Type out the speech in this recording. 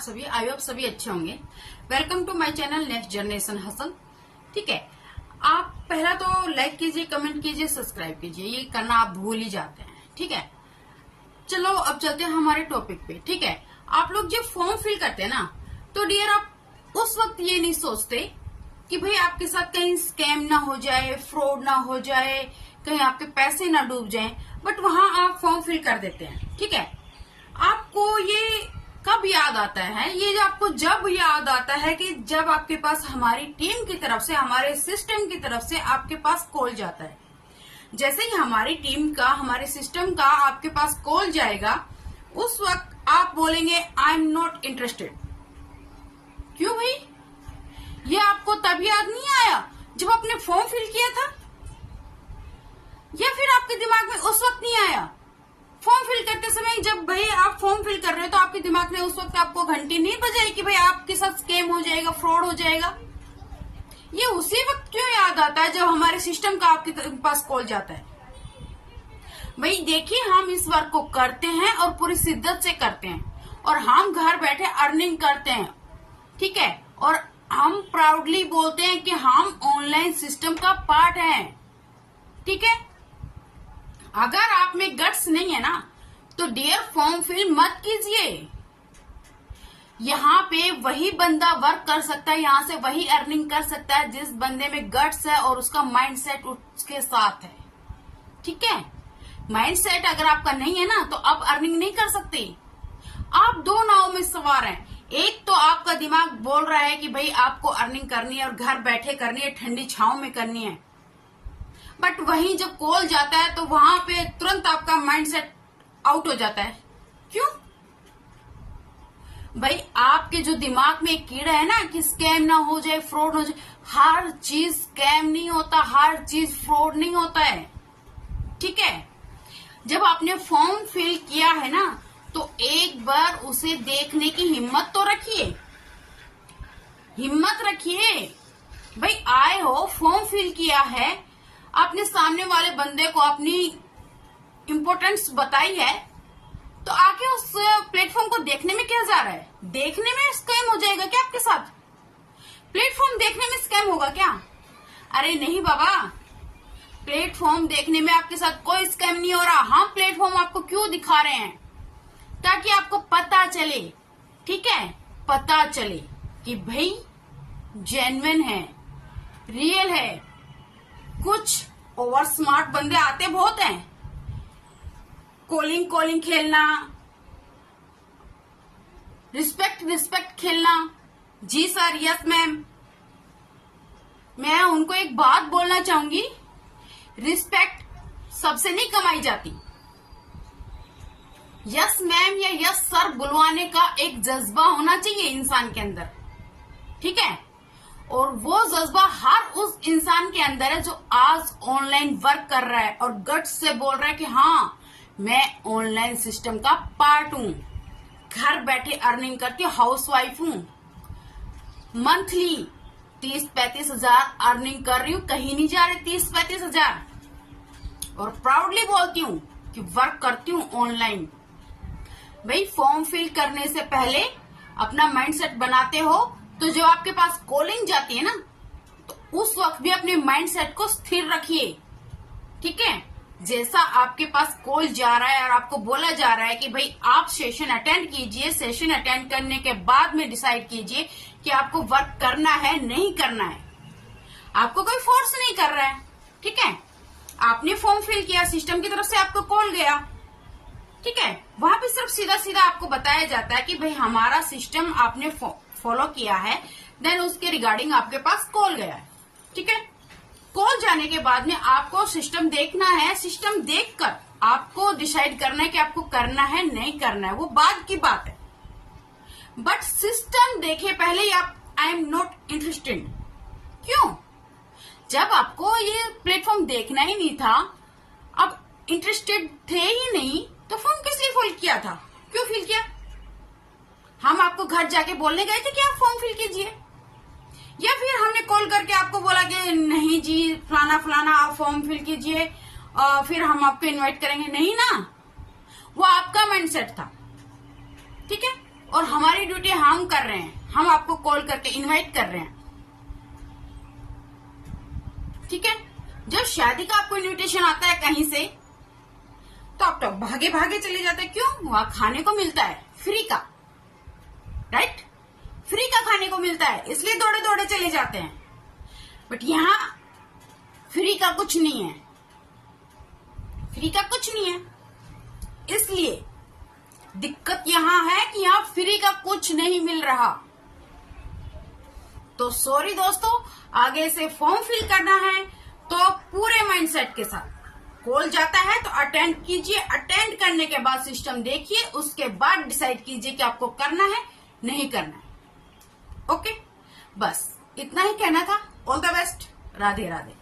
सभी, I hope सभी अच्छे होंगे। Welcome to my channel next generation hustle. ठीक है, आप पहला तो लाइक कीजिए, कमेंट कीजिए, सब्सक्राइब कीजिए, ये करना आप भूल ही जाते हैं। ठीक है, चलो अब चलते हैं हमारे टॉपिक पे। ठीक है, आप लोग जब फॉर्म फिल करते हैं ना, तो डियर आप उस वक्त ये नहीं सोचते कि भाई आपके साथ कहीं स्कैम ना हो जाए, फ्रॉड ना हो जाए, कहीं आपके पैसे ना डूब जाएं, बट वहां आप फॉर्म फिल कर देते हैं। ठीक है, आपको ये कब याद आता है? ये आपको जब याद आता है कि जब आपके पास हमारी टीम की तरफ से, हमारे सिस्टम की तरफ से आपके पास कॉल जाता है। जैसे ही हमारी टीम का, हमारे सिस्टम का आपके पास कॉल जाएगा, उस वक्त आप बोलेंगे आई एम नॉट इंटरेस्टेड। क्यों भाई? ये आपको तब याद नहीं आया जब आपने फॉर्म फिल किया था, या फिर आपके दिमाग में उस वक्त नहीं आया? फॉर्म फिल करते समय जब भाई आप फॉर्म फिल कर रहे हो तो आपके दिमाग में उस वक्त आपको घंटी नहीं बजाई कि भाई आपके साथ स्कैम हो जाएगा, फ्रॉड हो जाएगा? ये उसी वक्त क्यों याद आता है जब हमारे सिस्टम का आपके पास कॉल जाता है? भाई देखिए, हम इस वर्क को करते हैं और पूरी शिद्दत से करते हैं, और हम घर बैठे अर्निंग करते हैं। ठीक है, और हम प्राउडली बोलते हैं कि हम ऑनलाइन सिस्टम का पार्ट हैं। ठीक है, अगर आप में गट्स नहीं है ना, तो डियर फॉर्म फिल मत कीजिए। यहाँ पे वही बंदा वर्क कर सकता है, यहाँ से वही अर्निंग कर सकता है जिस बंदे में गट्स है और उसका माइंडसेट उसके साथ है। ठीक है, माइंडसेट अगर आपका नहीं है ना, तो आप अर्निंग नहीं कर सकते। आप दो नाव में सवार हैं। एक तो आपका दिमाग बोल रहा है कि भाई आपको अर्निंग करनी है और घर बैठे करनी है, ठंडी छांव में करनी है, बट वहीं जब कॉल जाता है तो वहां पे तुरंत आपका माइंडसेट आउट हो जाता है। क्यों भाई? आपके जो दिमाग में एक कीड़ा है ना कि स्कैम ना हो जाए, फ्रॉड हो जाए। हर चीज स्कैम नहीं होता, हर चीज फ्रॉड नहीं होता है। ठीक है, जब आपने फॉर्म फिल किया है ना, तो एक बार उसे देखने की हिम्मत तो रखिए, हिम्मत रखिए। भाई आए हो, फॉर्म फिल किया है, आपने सामने वाले बंदे को अपनी इम्पोर्टेंस बताई है, तो आके उस प्लेटफॉर्म को देखने में क्या जा रहा है? देखने में स्कैम हो जाएगा क्या आपके साथ? प्लेटफॉर्म देखने में स्कैम होगा क्या? अरे नहीं बाबा, प्लेटफॉर्म देखने में आपके साथ कोई स्कैम नहीं हो रहा। हम प्लेटफॉर्म आपको क्यों दिखा रहे हैं? ताकि आपको पता चले, ठीक है, पता चले कि भाई जेन्युइन है, रियल है। कुछ ओवर स्मार्ट बंदे आते बहुत हैं, कॉलिंग खेलना, रिस्पेक्ट खेलना। जी सर, यस मैम। मैं उनको एक बात बोलना चाहूंगी, रिस्पेक्ट सबसे नहीं कमाई जाती। यस मैम या यस सर बुलवाने का एक जज्बा होना चाहिए इंसान के अंदर। ठीक है, और वो जज्बा हर उस इंसान के अंदर है जो आज ऑनलाइन वर्क कर रहा है और गट्स से बोल रहा है कि हाँ, मैं ऑनलाइन सिस्टम का पार्ट हूं, घर बैठे अर्निंग करके हाउसवाइफ हूं, मंथली 30-35 हजार अर्निंग कर रही हूं, कहीं नहीं जा रही 30-35 हजार, और प्राउडली बोलती हूं कि वर्क करती हूं ऑनलाइन। भाई फॉर्म फिल करने से पहले अपना माइंडसेट बनाते हो, तो जब आपके पास कॉलिंग जाती है ना, तो उस वक्त भी अपने माइंडसेट को स्थिर रखिए। ठीक है, जैसा आपके पास कॉल जा रहा है और आपको बोला जा रहा है कि भाई आप सेशन अटेंड कीजिए, सेशन अटेंड करने के बाद में डिसाइड कीजिए कि आपको वर्क करना है नहीं करना है। आपको कोई फोर्स नहीं कर रहा है। ठीक है, आपने फॉर्म फिल किया, सिस्टम की तरफ से आपको कॉल गया। ठीक है, वहां पे सिर्फ सीधा सीधा आपको बताया जाता है कि भाई हमारा सिस्टम आपने फॉलो किया है, देन उसके रिगार्डिंग आपके पास कॉल गया है। ठीक है, कॉल जाने के बाद में आपको सिस्टम देखना है। सिस्टम देखकर आपको डिसाइड करना है कि आपको करना है नहीं करना है, वो बाद की बात है। बट सिस्टम देखे पहले ही आप आई एम नॉट इंटरेस्टेड। क्यों? जब आपको ये प्लेटफॉर्म देखना ही नहीं था, अब इंटरेस्टेड थे ही नहीं, तो फॉर्म किस लिए फिल किया था? क्यों फिल किया? हम आपको घर जाके बोलने गए थे कि आप फॉर्म फिल कीजिए, या फिर हमने कॉल करके आपको बोला कि नहीं जी फलाना फलाना आप फॉर्म फिल कीजिए, फिर हम आपको इनवाइट करेंगे? नहीं ना, वो आपका माइंडसेट था। ठीक है, और हमारी ड्यूटी हम कर रहे हैं, हम आपको कॉल करके इनवाइट कर रहे हैं, ठीक है। जब शादी का आपको इनविटेशन आता है कहीं से, तो आप तो भागे भागे चले जाते हैं। क्यों? वहां खाने को मिलता है फ्री का, राइट? फ्री का खाने को मिलता है, इसलिए दौड़े दौड़े चले जाते हैं। बट यहां फ्री का कुछ नहीं है, फ्री का कुछ नहीं है। इसलिए दिक्कत यहां है कि यहां फ्री का कुछ नहीं मिल रहा। तो सॉरी दोस्तों, आगे से फॉर्म फिल करना है तो पूरे माइंडसेट के साथ कॉल जाता है तो अटेंड कीजिए। अटेंड करने के बाद सिस्टम देखिए, उसके बाद डिसाइड कीजिए कि आपको करना है नहीं करना है। ओके, बस इतना ही कहना था। All the best. Radhe Radhe.